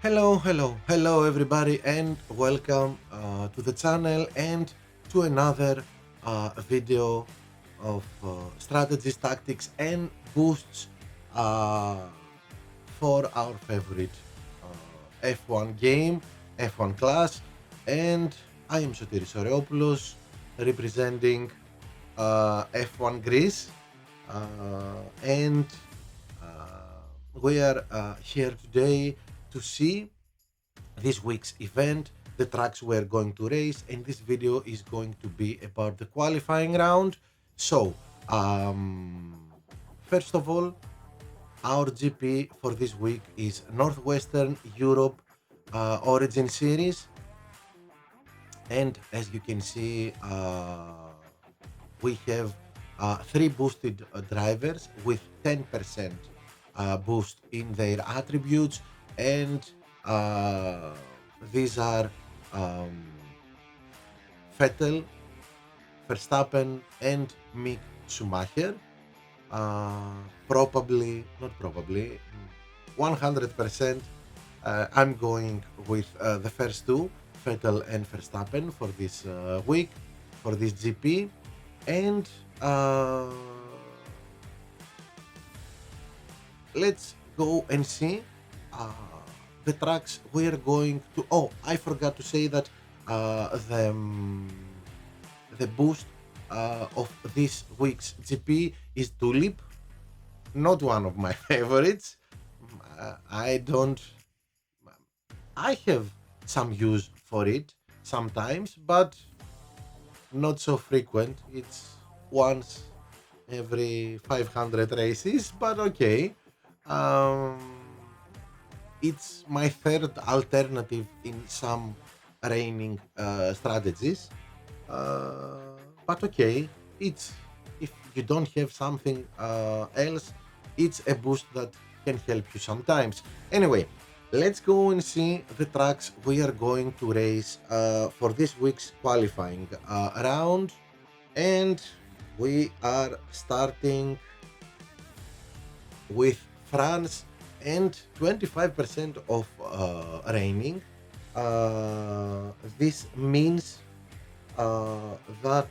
Hello, everybody, and welcome to the channel and to another video of strategies, tactics, and boosts uh, for our favorite F1 game, F1 class. And I am Sotiris Oreopoulos, representing F1 Greece, and we are here today to see this week's event, the tracks we're going to race, and this video is going to be about the qualifying round. So, um, first of all, our GP for this week is Northwestern Europe Origin Series, and as you can see, we have three boosted drivers with 10% boost in their attributes, and uh, these are um, Vettel, Verstappen, and Mick Schumacher. Probably, not probably, 100%. I'm going with the first two, Vettel and Verstappen, for this week, for this GP, and uh, let's go and see uh, the tracks we are going to. Oh, I forgot to say that the boost of this week's GP is Tulip, not one of my favorites. I don't. I have some use for it sometimes, but not so frequent. It's once every 500 races, but okay. Um, it's my third alternative in some raining strategies. But okay, it's if you don't have something else, it's a boost that can help you sometimes. Anyway, let's go and see the tracks we are going to race for this week's qualifying round, and we are starting with France and 25% of raining. This means that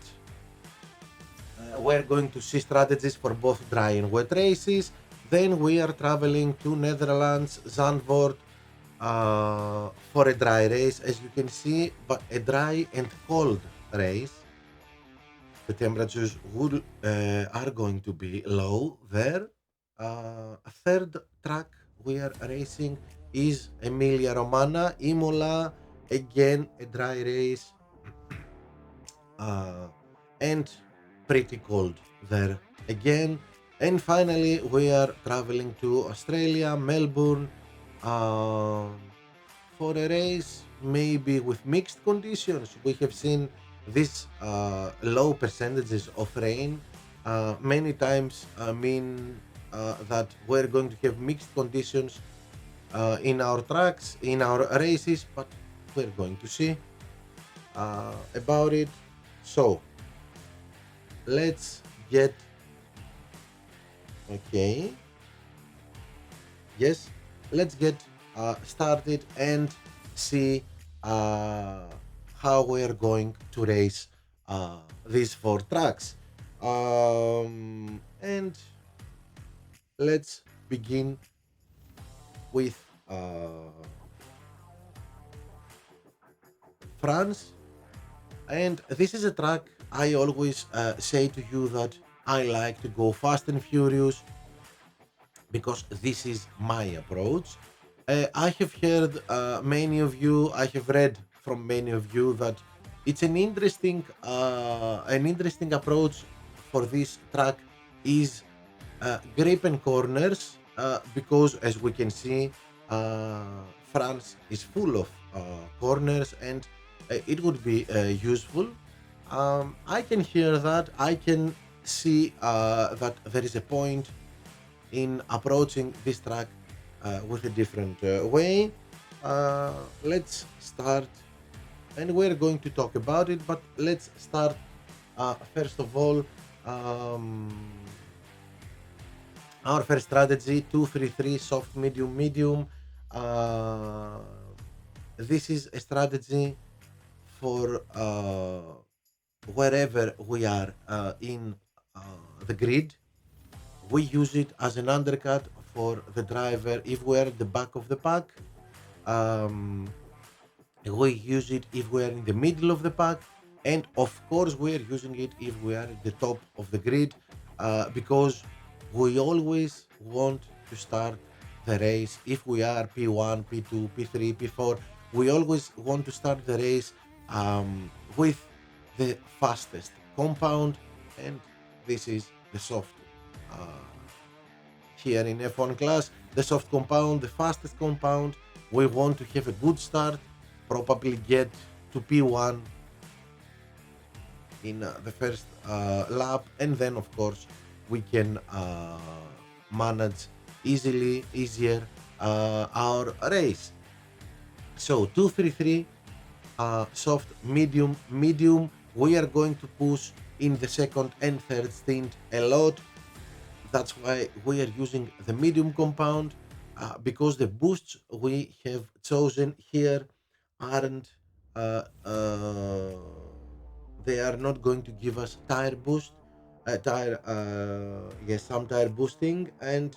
we're going to see strategies for both dry and wet races. Then we are traveling to Netherlands, Zandvoort, for a dry race, as you can see, but a dry and cold race. The temperatures are going to be low there. A third track we are racing is Emilia Romagna, Imola, again a dry race, uh, and pretty cold there again. And finally, we are traveling to Australia, Melbourne, um, for a race maybe with mixed conditions. We have seen these low percentages of rain many times mean that we're going to have mixed conditions in our tracks, in our races, but we're going to see about it. So let's get okay. Yes, let's get started and see uh, how we're going to race these four tracks. And let's begin with France. And this is a track I always say to you that I like to go fast and furious because this is my approach. I have heard many of you, I have read from many of you that it's an interesting approach for this track is grip and corners, because as we can see, France is full of corners, and it would be useful. I can hear that. I can see that there is a point in approaching this track with a different way. Let's start, and we're going to talk about it, but let's start first of all. Um, our first strategy 2-3-3, soft, medium, medium. Uh, this is a strategy for wherever we are in uh, the grid. We use it as an undercut for the driver if we're at the back of the pack. Um, we use it if we are in the middle of the pack, and of course we are using it if we are at the top of the grid, because we always want to start the race. If we are P1, P2, P3, P4, we always want to start the race with the fastest compound, and this is the soft. uh, Here in F1 class, the soft compound, the fastest compound. We want to have a good start, probably get to P1 in the first lap, and then of course we can manage easier our race. So 233, soft, medium, medium. We are going to push in the second and third stint a lot. That's why we are using the medium compound, because the boosts we have chosen here aren't uh, uh, they are not going to give us tire boost, tire yes, some tire boosting. And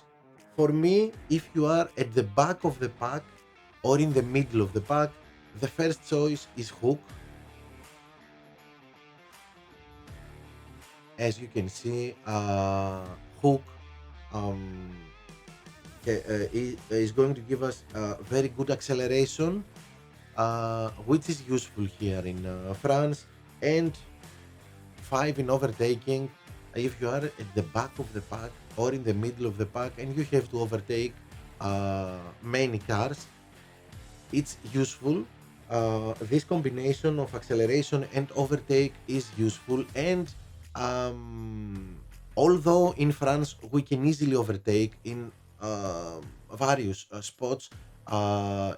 for me, if you are at the back of the pack or in the middle of the pack, the first choice is hook. As you can see, hook um, is going to give us very good acceleration, which is useful here in France, and 5 in overtaking. If you are at the back of the pack or in the middle of the pack and you have to overtake many cars, it's useful. This combination of acceleration and overtake is useful, and although in France we can easily overtake in various spots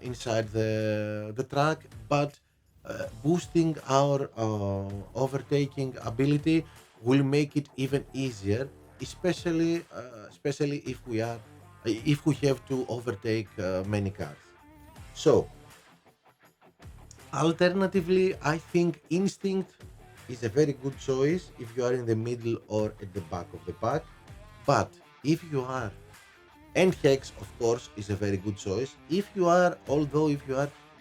inside the track, but boosting our overtaking ability will make it even easier, especially if we have to overtake many cars. So, alternatively, I think instinct is a very good choice if you are in the middle or at the back of the pack. But if you are, and hex, of course, is a very good choice. If you are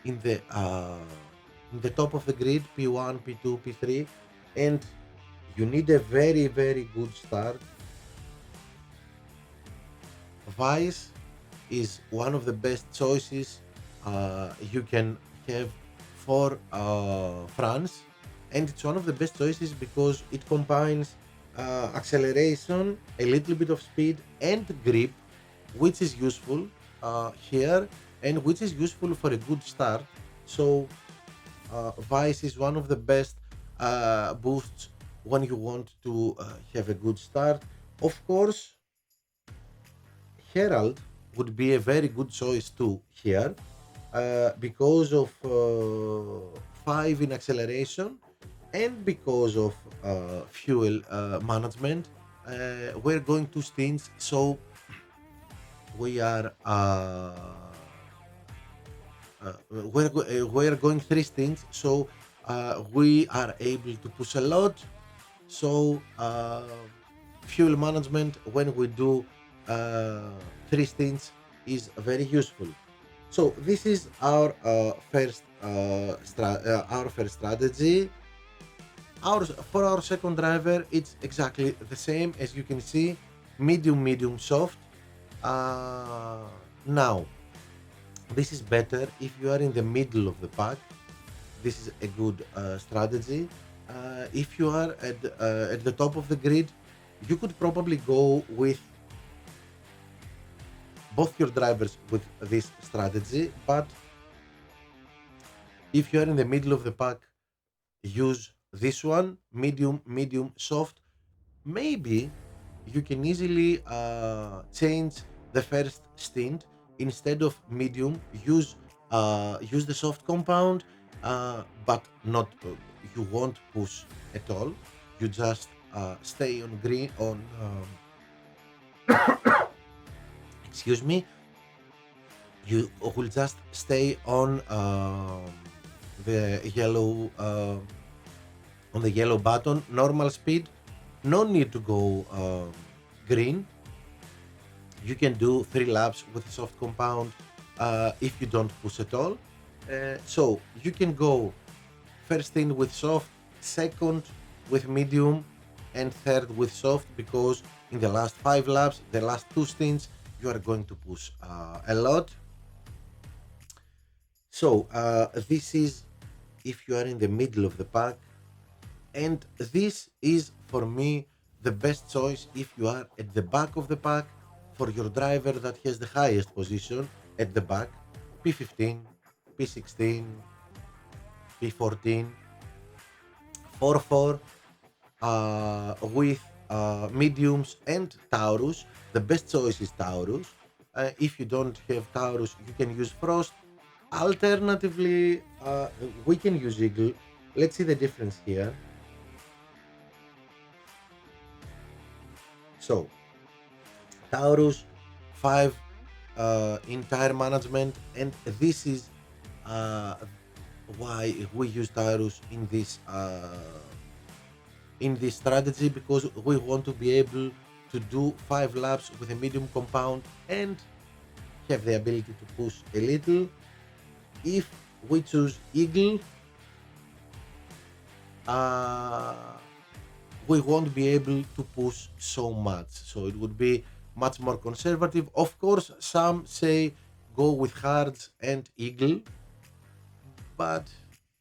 in the top of the grid, P1, P2, P3, and you need a very good start, Vice is one of the best choices you can have for France, and it's one of the best choices because it combines acceleration, a little bit of speed, and grip, which is useful here, and which is useful for a good start. So Vice is one of the best boosts when you want to have a good start. Of course, Herald would be a very good choice too here, because of 5 in acceleration and because of fuel management. We're going to stints, so we are we're going 3 stints, so we are able to push a lot. So fuel management when we do uh, 3 stints is very useful. So this is our first strategy. For our second driver, it's exactly the same as you can see: medium, medium, soft. Uh, Now, this is better if you are in the middle of the pack. This is a good strategy. If you are at the top of the grid, you could probably go with both your drivers with this strategy. But if you are in the middle of the pack, use this one: medium, medium, soft. Maybe you can easily change the first stint. Instead of medium, use the soft compound, but not you won't push at all. You just stay on green excuse me, You will just stay the yellow on the yellow button, normal speed. No need to go green. You can do 3 laps with soft compound if you don't push at all. So you can go first in with soft, second with medium, and third with soft, because in the last 5 laps, the last two stints, you are going to push a lot. So this is if you are in the middle of the pack, and this is for me the best choice if you are at the back of the pack, for your driver that has the highest position at the back, P15, P16, P14, 4-4, with mediums and Taurus. The best choice is Taurus. If you don't have Taurus, you can use Frost. Alternatively, we can use Eagle. Let's see the difference here. So, Taurus 5 in tire management, and this is uh, why we use Taurus in this strategy, because we want to be able to do 5 laps with a medium compound and have the ability to push a little. If we choose Eagle, uh, we won't be able to push so much. So it would be much more conservative. Of course, some say go with Hards and Eagle, but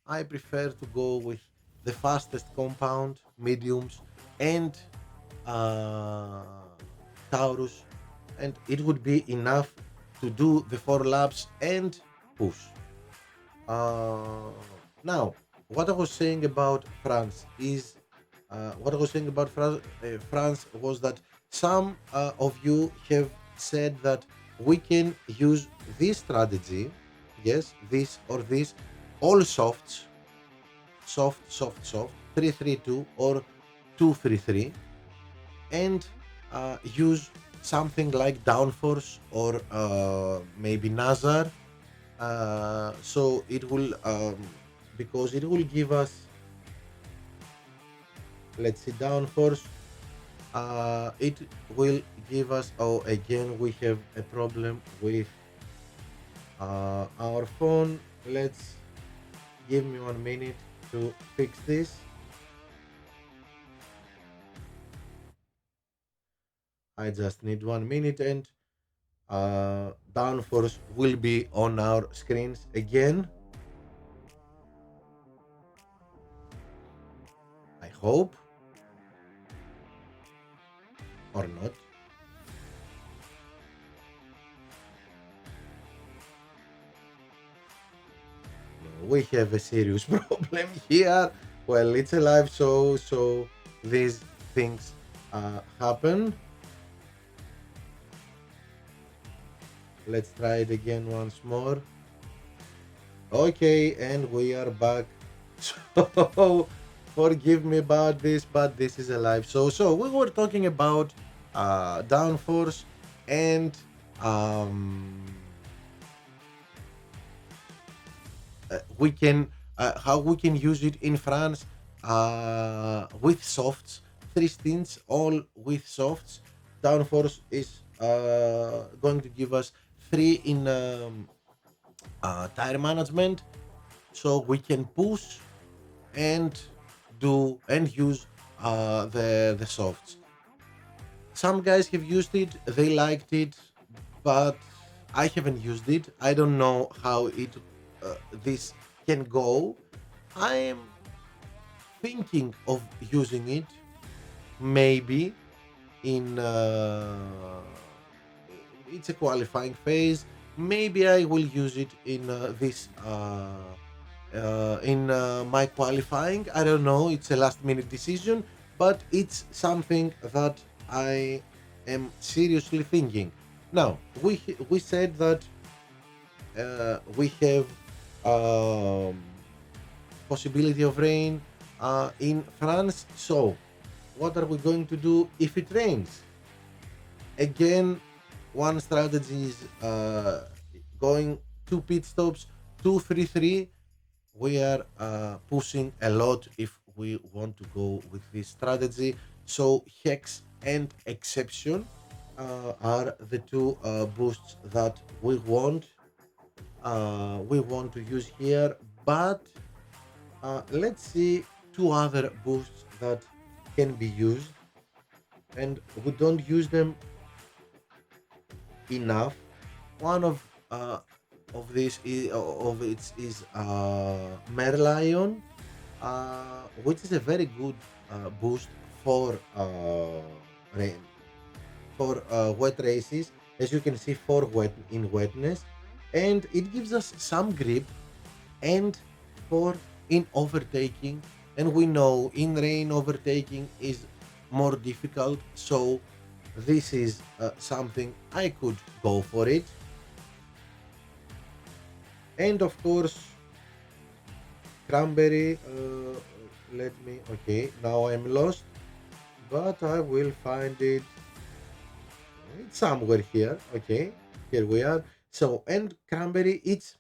I prefer to go with the fastest compound, mediums, and uh, Taurus, and it would be enough to do the 4 laps and push. Uh, Now, what I was saying about France is what I was saying about France was that some of you have said that we can use this strategy, yes, this or this, all softs, soft, 3-3-2 or 2-3-3, and use something like downforce or maybe Nazar. So it will because it will give us, let's see, downforce. It will give us, oh, again we have a problem with our phone. Let's give me 1 minute to fix this. I just need 1 minute, and downforce will be on our screens again, I hope, or not. We have a serious problem here. Well, it's a live show, so these things happen. Let's try it again once more. Okay, and we are back. So forgive me about this, but this is a live show. So we were talking about downforce and um, we can how we can use it in France with softs, 3 stints, all with softs. Downforce is going to give us 3 in tire management, so we can push and do and use the softs. Some guys have used it, they liked it, but I haven't used it. I don't know how this can go. I am thinking of using it, maybe in it's a qualifying phase. Maybe I will use it in this in my qualifying. I don't know. It's a last minute decision, but it's something that I am seriously thinking. Now we said that we have possibility of rain in France. So what are we going to do if it rains? Again, one strategy is going 2 pit stops, 2-3-3. We are pushing a lot if we want to go with this strategy. So hex and exception are the two boosts that we want to use here. But let's see two other boosts that can be used, and we don't use them enough. One of this is of it is Merlion, which is a very good boost for rain, for wet races. As you can see, for wetness, and it gives us some grip, and for in overtaking. And we know in rain overtaking is more difficult, so this is something I could go for it. And of course, cranberry. Let me. Okay, now I'm lost, but I will find it. It's somewhere here. Okay, here we are. So, and cranberry, it's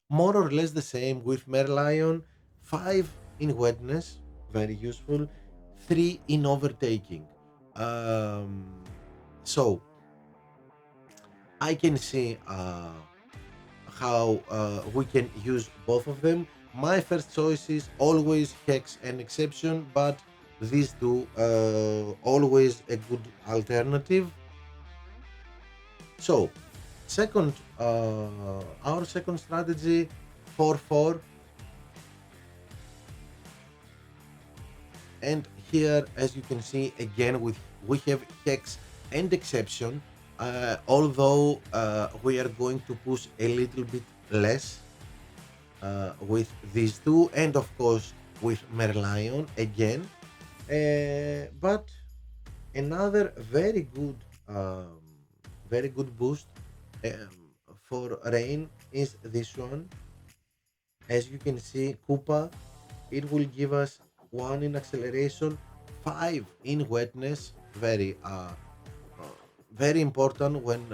more or less the same with Merlion. 5 in wetness, very useful. 3 in overtaking. Um, so I can see how we can use both of them. My first choice is always hex and exception, but these two always a good alternative. So second, our second strategy, 4-4. And here, as you can see, again we have hex and exception, although we are going to push a little bit less with these two, and of course with Merlion again. But another um, very good boost um, for rain is this one. As you can see, Koopa, it will give us 1 in acceleration, 5 in wetness. Very important when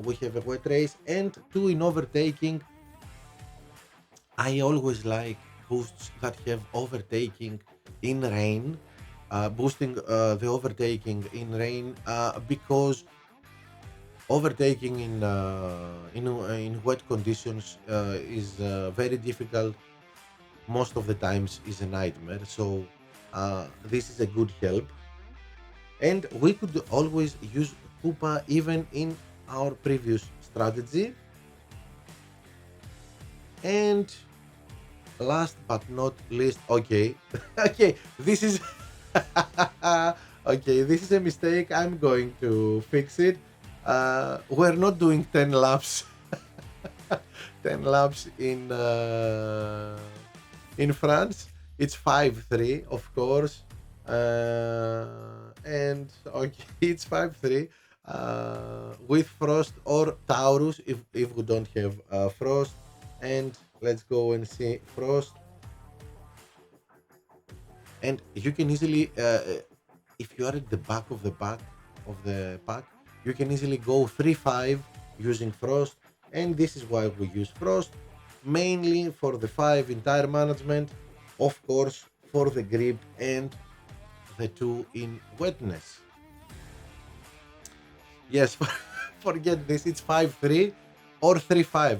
we have a wet race, and 2 in overtaking. I always like boosts that have overtaking in rain, boosting the overtaking in rain, because overtaking in wet conditions is very difficult. Most of the times is a nightmare. So this is a good help, and we could always use Koopa even in our previous strategy. And last but not least, okay, okay, this is okay, this is a mistake. I'm going to fix it. We're not doing 10 laps 10 laps in France. It's 5-3, of course. And okay, it's 5-3 with Frost or Taurus if we don't have Frost. And let's go and see Frost. And you can easily, if you are at the back of the pack, you can easily go 3-5 using Frost. And this is why we use Frost, mainly for the 5 in tire management, of course, for the grip, and the 2 in wetness. Yes, forget this. It's 5-3 or 3-5.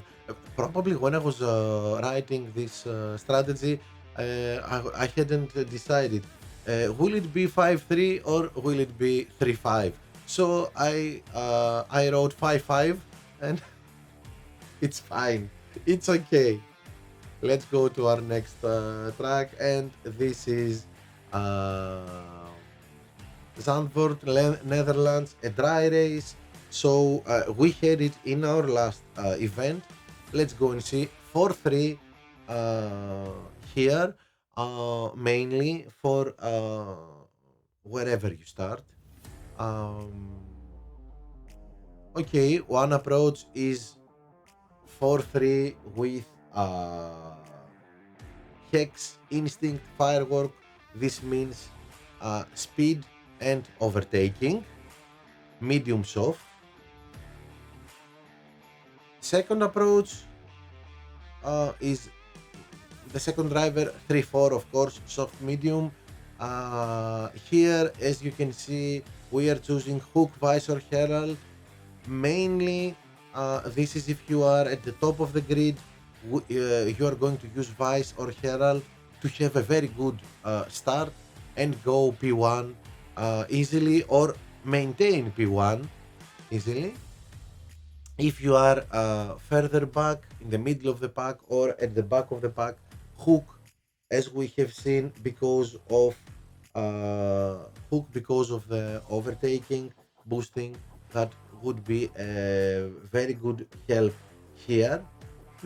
Probably when I was writing this strategy, I hadn't decided. Will it be 5-3 or will it be 3-5? So I wrote 5-5, and it's fine. It's okay. Let's go to our next track, and this is uh, Zandvoort, Netherlands, a dry race. So we had it in our last event. Let's go and see 4-3 uh, here, mainly for wherever you start. Um, okay, one approach is 4-3 with Hex, Instinct, Firework. This means speed and overtaking. Medium soft. second approach is the second driver 3-4, of course, soft medium. Here, as you can see, we are choosing hook, vice, or herald. Mainly, this is if you are at the top of the grid, you are going to use vice or herald to have a very good start and go P1 easily, or maintain P1 easily. If you are further back in the middle of the pack or at the back of the pack, hook, as we have seen, because of the overtaking, boosting, that would be a very good help here.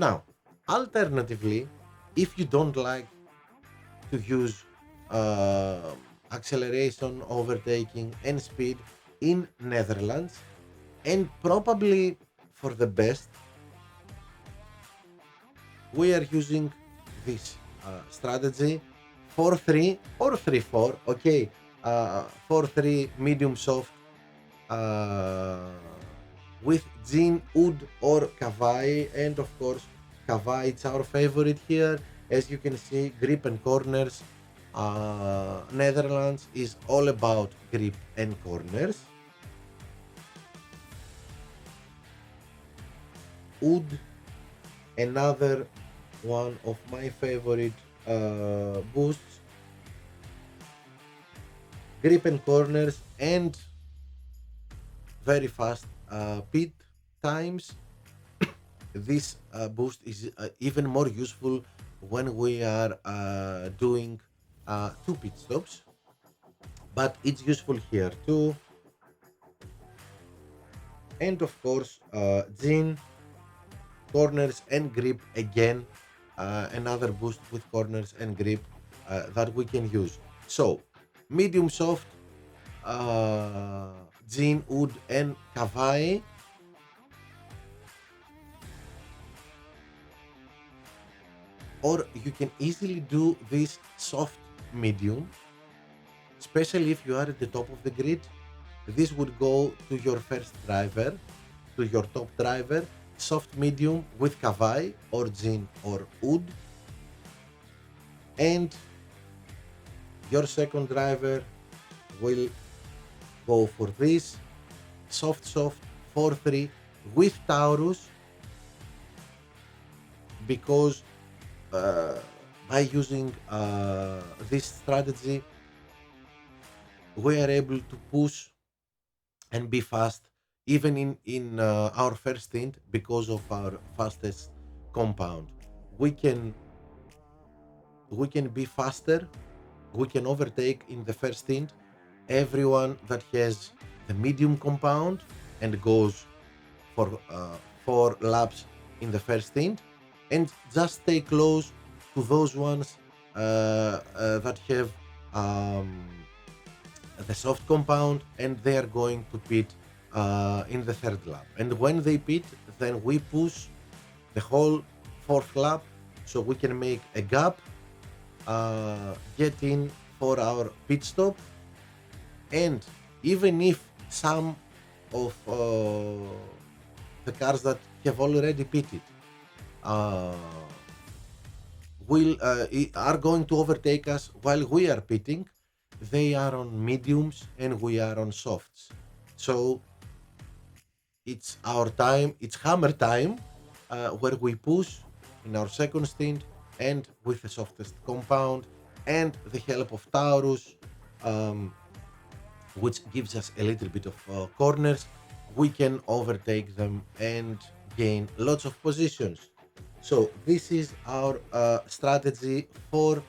Now, alternatively, if you don't like to use uh, acceleration, overtaking, and speed in Netherlands, and probably for the best, we are using this strategy 4-3 or 3-4. Okay, 4-3 medium soft uh, with Jin, Oud, or Kavai, and of course Kavai, it's our favorite here. As you can see, grip and corners. Netherlands is all about grip and corners. Oud, another one of my favorite boosts, grip and corners, and very fast pit times. This boost is even more useful when we are doing 2 pit stops, but it's useful here too. And of course, Jin, corners and grip again, another boost with corners and grip that we can use. So medium soft, Jin, Oud, and Kavai. Or you can easily do this soft medium, especially if you are at the top of the grid. This would go to your first driver, to your top driver, soft medium with Kavai or Jin or Oud, and your second driver will go for this soft 4-3 with Taurus, because by using this strategy we are able to push and be fast even in our first stint. Because of our fastest compound, we can be faster, we can overtake in the first stint everyone that has the medium compound and goes for 4 laps in the first stint, and just stay close to those ones that have the soft compound, and they are going to pit in the third lap. And when they pit, then we push the whole fourth lap so we can make a gap, get in for our pit stop. And even if some of the cars that have already pitted are going to overtake us while we are pitting, they are on mediums and we are on softs. So it's our time, it's hammer time, where we push in our second stint and with the softest compound and the help of Taurus, which gives us a little bit of corners, we can overtake them and gain lots of positions. So this is our strategy for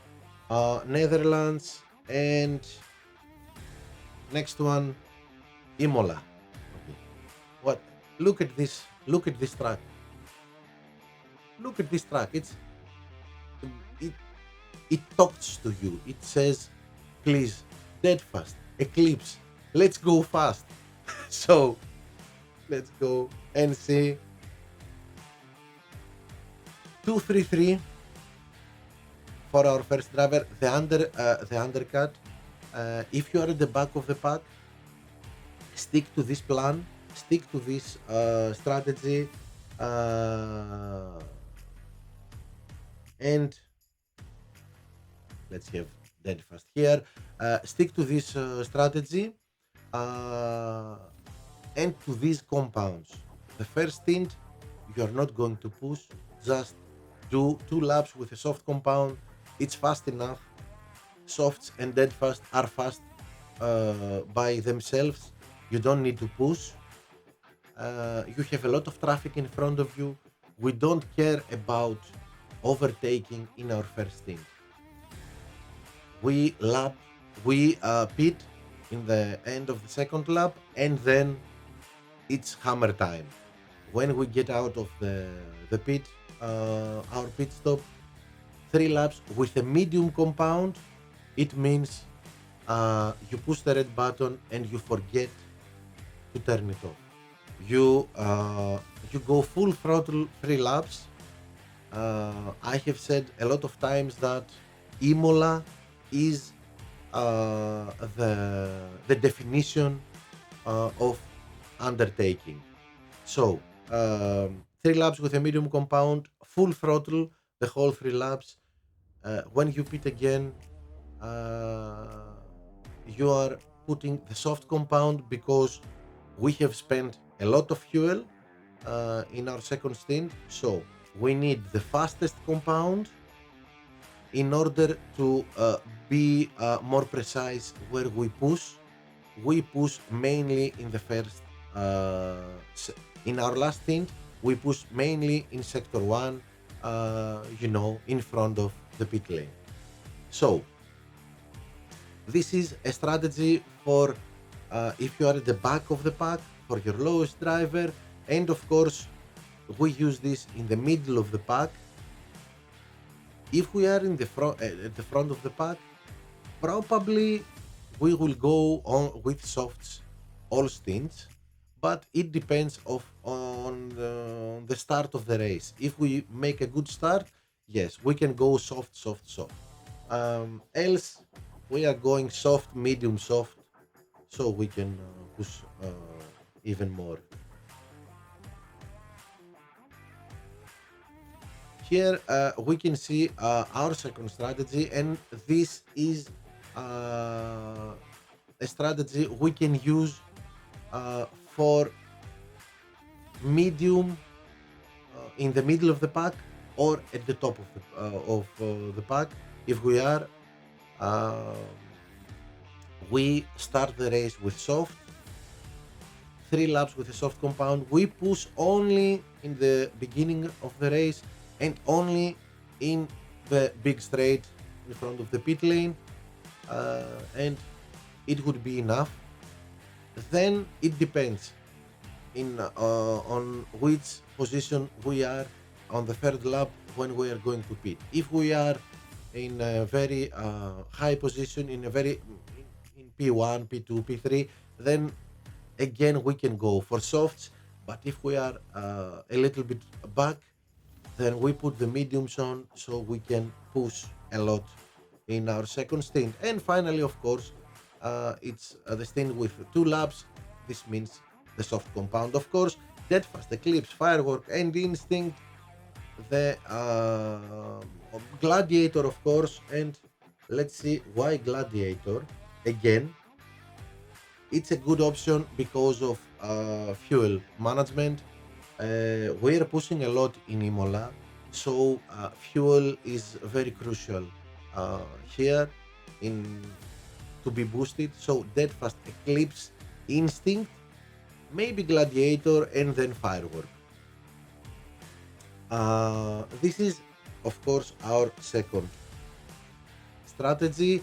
Netherlands. And next one, Imola. Okay. What? Look at this. Look at this track. Look at this track. It talks to you. It says, please, dead fast, eclipse, let's go fast. So let's go and see 2-3-3 for our first driver. The undercut. If you are at the back of the pack, stick to this plan, stick to this strategy. uh, and let's have dead fast here. Stick to this strategy uh, and to these compounds. The first stint, you're not going to push, just do 2 laps with a soft compound. It's fast enough. Softs and dead fast are fast by themselves. You don't need to push. You have a lot of traffic in front of you. We don't care about overtaking in our first stint. We lap, we pit in the end of the second lap, and then it's hammer time. When we get out of the pit, our pit stop, 3 laps with a medium compound, it means you push the red button and you forget to turn it off. You go full throttle 3 laps. I have said a lot of times that Imola is the definition of undertaking. So 3 laps with a medium compound, full throttle the whole 3 laps. When you pit again, uh, you are putting the soft compound because we have spent a lot of fuel in our second stint. So we need the fastest compound in order to be more precise where we push. We push mainly in the first, in our last stint, we push mainly in sector 1, in front of the pit lane. So this is a strategy for if you are at the back of the pack, for your lowest driver, and of course we use this in the middle of the pack. If we are in the front, at the front of the pack, probably we will go on with softs all stints, but it depends on the start of the race. If we make a good start, yes, we can go soft, soft, soft. Else, we are going soft, medium, soft, so we can push even more. Here we can see our second strategy, and this is uh, a strategy we can use for medium in the middle of the pack or at the top of the pack. If uh, we start the race with soft, 3 laps with a soft compound. We push only in the beginning of the race and only in the big straight in front of the pit lane, and it would be enough. Then it depends on which position we are on the third lap when we are going to pit. If we are in a very high position, in P1, P2, P3, then again we can go for softs. But if we are a little bit back, then we put the mediums on so we can push a lot in our second stint. And finally, of course, it's the stint with 2 laps. This means the soft compound, of course, dead fast, eclipse, firework, and instinct, the gladiator, of course. And let's see why gladiator. Again, it's a good option because of fuel management. We're pushing a lot in Imola, so fuel is very crucial here in to be boosted. So dead fast, eclipse, instinct, maybe gladiator, and then firework. This is, of course, our second strategy.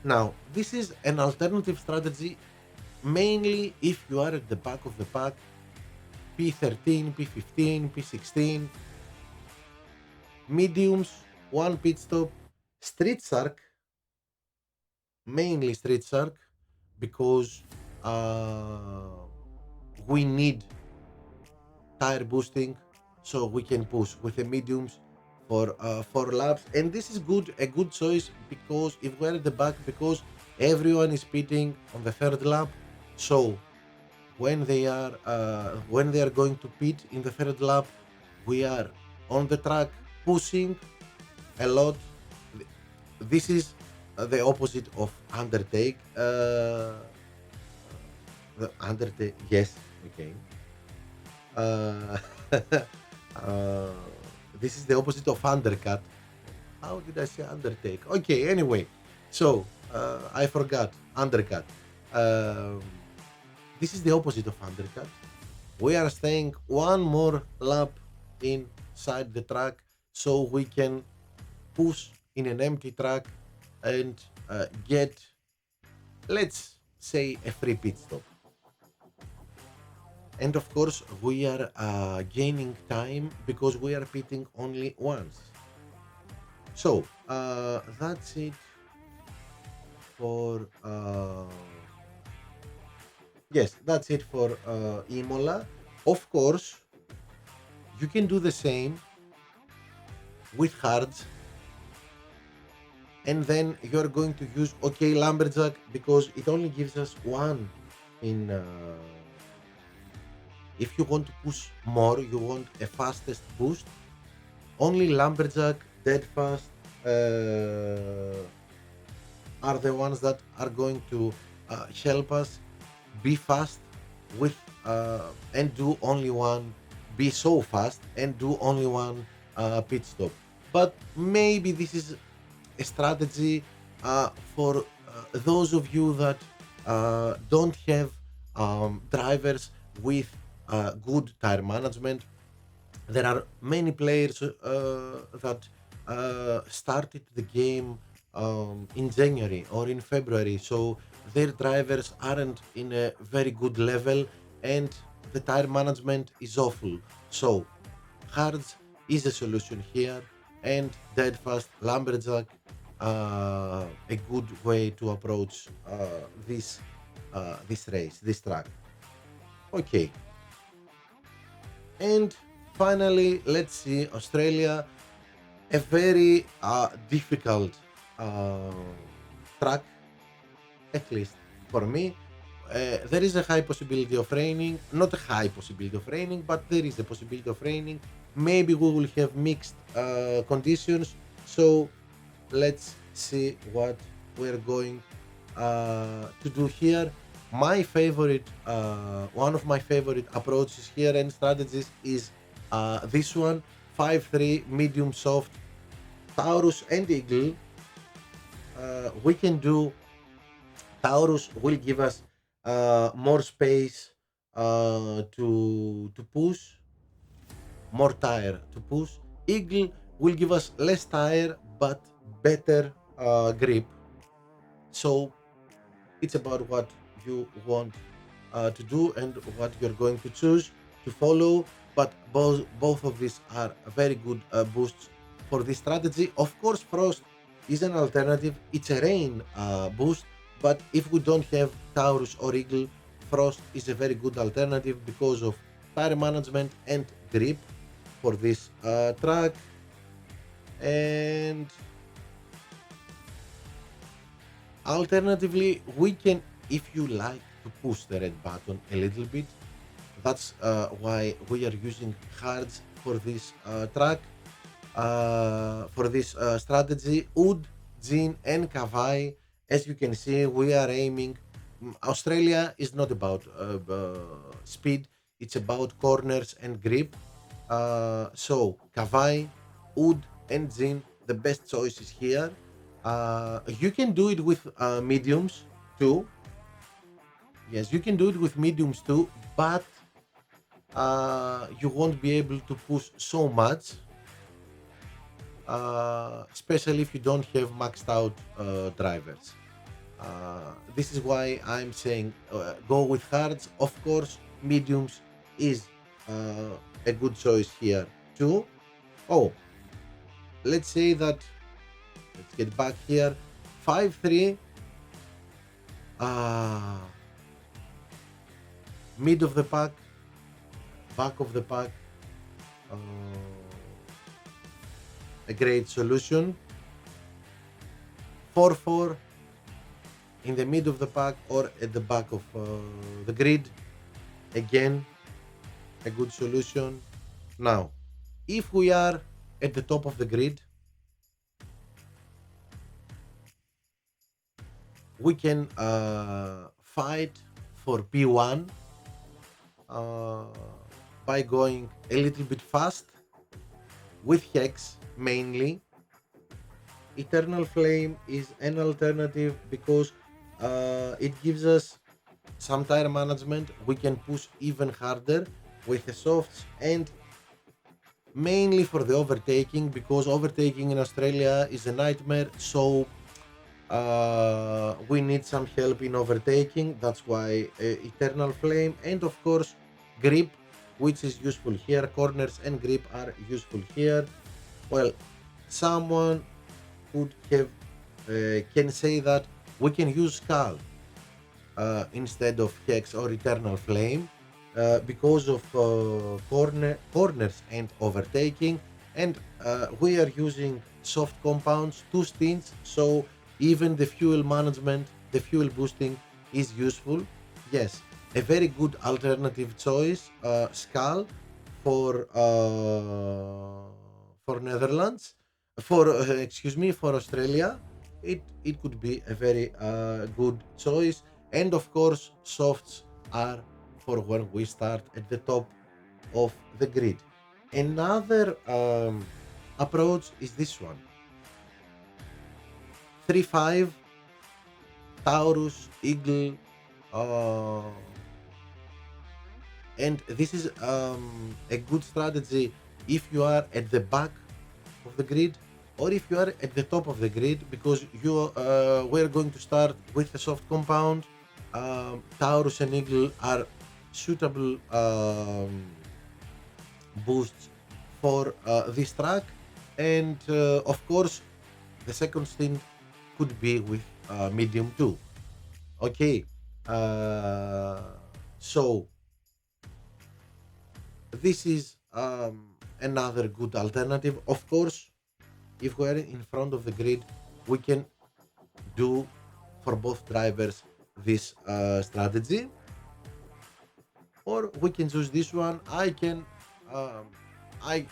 Now, this is an alternative strategy mainly if you are at the back of the pack, P13, P15, P16, mediums, one pit stop, street shark, mainly street shark, because we need tire boosting, so we can push with the mediums for 4 laps. And this is a good choice because if we're at the back, because everyone is pitting on the third lap, so when they are going to pit in the third lap, we are on the track pushing a lot. This is the opposite of undertake. The undertake, yes, okay. Uh, uh, this is the opposite of undercut. How did I say undertake? Okay, anyway, so I forgot undercut. Um, this is the opposite of undercut. We are staying one more lap inside the track so we can push in an empty track and get, let's say, a free pit stop. And of course, we are gaining time because we are pitting only once. So that's it for yes, that's it for Imola. Of course, you can do the same with hards, and then you're going to use okay lumberjack because it only gives us one in. If you want to push more, you want a fastest boost. Only lumberjack, dead fast are the ones that are going to help us be fast with and do only one, be so fast and do only one pit stop. But maybe this is a strategy for those of you that don't have drivers with good tire management. There are many players that started the game in January or in February, so their drivers aren't in a very good level and the tire management is awful. So hards is a solution here, and dead fast lumberjack a good way to approach this race, this track. Okay, and finally, let's see Australia, a very difficult uh, track, at least for me. There is a high possibility of raining, not a high possibility of raining, but there is a possibility of raining. Maybe we will have mixed conditions. So let's see what we're going to do here. My favorite, one of my favorite approaches here and strategies is this one: 5-3 medium soft Taurus and Eagle. We can do Taurus will give us more space to push, more tire to push. Eagle will give us less tire but better grip. So it's about what you want to do and what you're going to choose to follow. But both of these are very good boosts for this strategy. Of course, Frost is an alternative. It's a rain boost, but if we don't have Taurus or Eagle, Frost is a very good alternative because of tire management and grip for this track. And alternatively, we can, if you like to push the red button a little bit, that's why we are using hards for this track, for this strategy. Wood, Jean, and Kavai, as you can see, we are aiming. Australia is not about speed, it's about corners and grip. So, Kavai, Wood, and Jean, the best choices here. You can do it with mediums too. Yes, you can do it with mediums too, but you won't be able to push so much, especially if you don't have maxed out drivers. This is why I'm saying go with hards. Of course, mediums is a good choice here too. Oh, let's say that, let's get back here. 5-3, uh, mid of the pack, back of the pack, uh, a great solution. 4-4 in the mid of the pack or at the back of the grid. Again, a good solution. Now, if we are at the top of the grid, we can fight for P1 uh, by going a little bit fast with Hex mainly. Eternal Flame is an alternative because it gives us some tire management. We can push even harder with the softs, and mainly for the overtaking, because overtaking in Australia is a nightmare. So we need some help in overtaking. That's why Eternal Flame, and of course grip, which is useful here. Corners and grip are useful here. Well, someone could have can say that we can use Skull instead of Hex or Eternal Flame because of corners and overtaking, and we are using soft compounds, two stints, so even the fuel management, the fuel boosting is useful. Yes, a very good alternative choice, Skull for Netherlands, for excuse me, for Australia. It could be a very good choice, and of course softs are for when we start at the top of the grid. Another approach is this one: 3-5 Taurus Eagle, uh, and this is a good strategy if you are at the back of the grid or if you are at the top of the grid, because you we're going to start with a soft compound. Taurus and Eagle are suitable boosts for this track, and of course the second stint could be with medium 2. Okay, uh, so this is another good alternative. Of course, if we're in front of the grid, we can do for both drivers this strategy, or we can choose this one. Um, I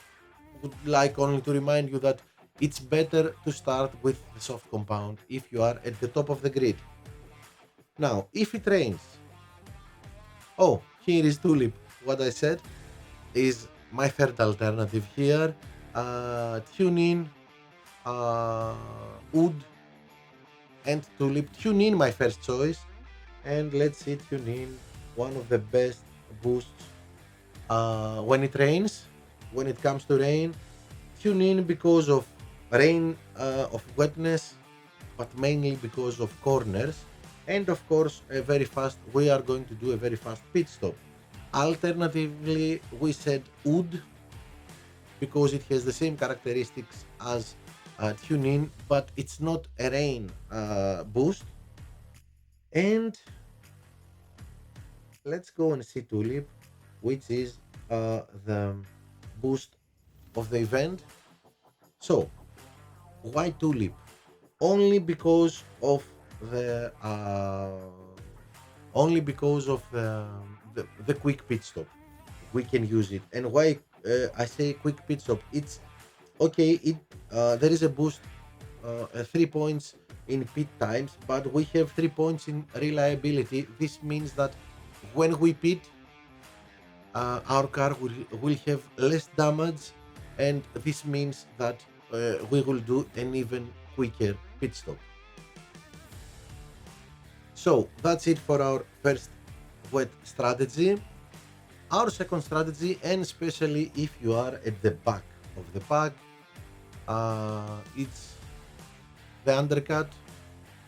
would like only to remind you that it's better to start with the soft compound if you are at the top of the grid. Now, if it rains, oh, here is Tulip. What I said is my third alternative here. Tune in, uh, Wood, and Tulip. Tune in, my first choice, and let's see, tune in, one of the best boosts when it rains. When it comes to rain, tune in because of rain, of wetness, but mainly because of corners, and of course a very fast, we are going to do a very fast pit stop. Alternatively, we said Wood because it has the same characteristics as tune in, but it's not a rain boost. And let's go and see Tulip, which is the boost of the event. So, why Tulip? Only because of the the quick pit stop. We can use it, and why I say quick pit stop? It's okay. It there is a boost, 3 points in pit times, but we have 3 points in reliability. This means that when we pit, our car will have less damage, and this means that we will do an even quicker pit stop. So that's it for our first wet strategy. Our second strategy, and especially if you are at the back of the pack, it's the undercut.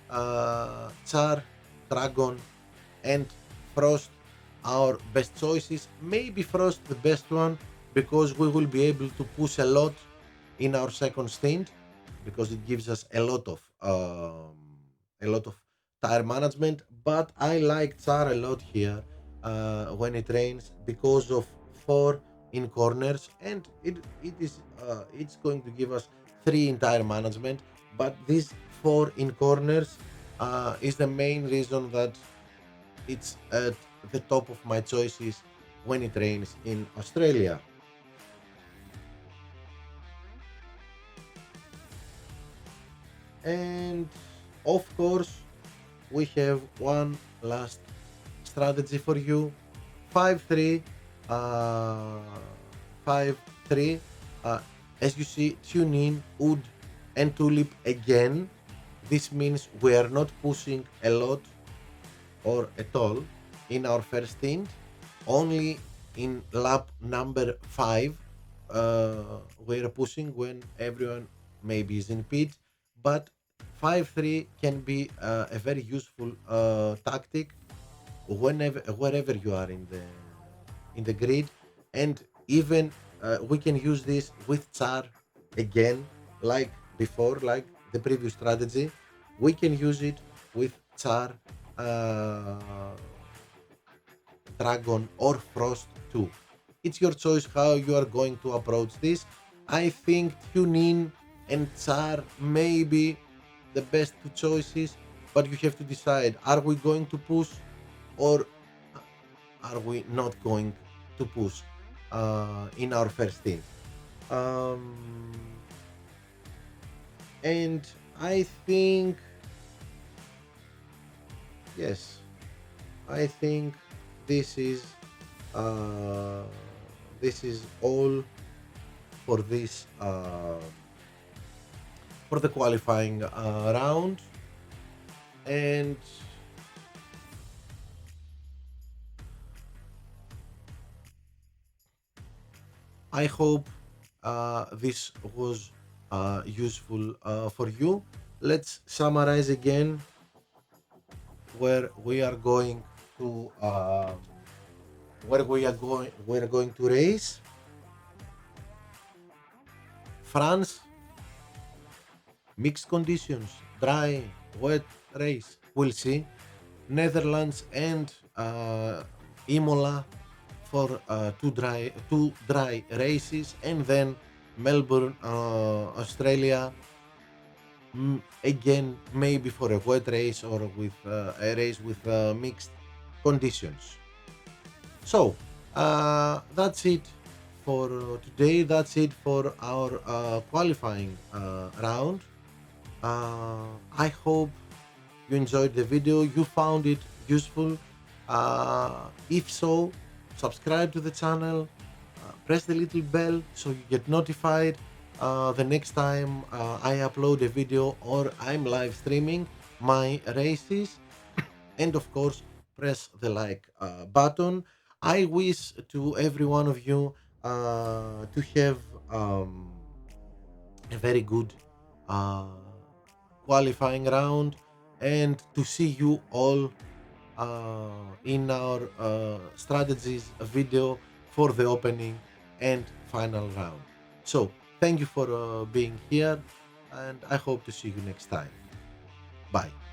Char, Dragon, and Frost, our best choices. Maybe Frost the best one because we will be able to push a lot in our second stint, because it gives us a lot of tire management. But I like Char a lot here when it rains because of 4 in corners, and it's going to give us 3 in tire management. But these 4 in corners is the main reason that it's at the top of my choices when it rains in Australia. And of course, we have one last strategy for you. 5-3, uh, 5-3. Uh, as you see, tune in, wood, and tulip again. This means we are not pushing a lot or at all in our first stint. Only in lap number 5 we're pushing when everyone maybe is in pit, but 5-3 can be a very useful tactic whenever wherever you are in the grid. And even we can use this with char again, like before, like the previous strategy. We can use it with char, uh, dragon, or frost too. It's your choice how you are going to approach this. I think tune in and char may be the best two choices, but you have to decide, are we going to push, or are we not going to push in our first team? Um, and I think, yes, I think this is uh, this is all for this for the qualifying round. And I hope this was useful for you. Let's summarize again where we are going to we're going to race. France, mixed conditions, dry, wet race. We'll see. Netherlands and Imola for two dry races, and then Melbourne, Australia, again maybe for a wet race or with a race with mixed conditions. So that's it for today. That's it for our qualifying round. I hope you enjoyed the video, you found it useful. If so, subscribe to the channel, press the little bell so you get notified the next time I upload a video or I'm live streaming my races. And of course, press the like button. I wish to every one of you to have um, a very good uh, qualifying round, and to see you all in our strategies video for the opening and final round. So thank you for being here, and I hope to see you next time. Bye.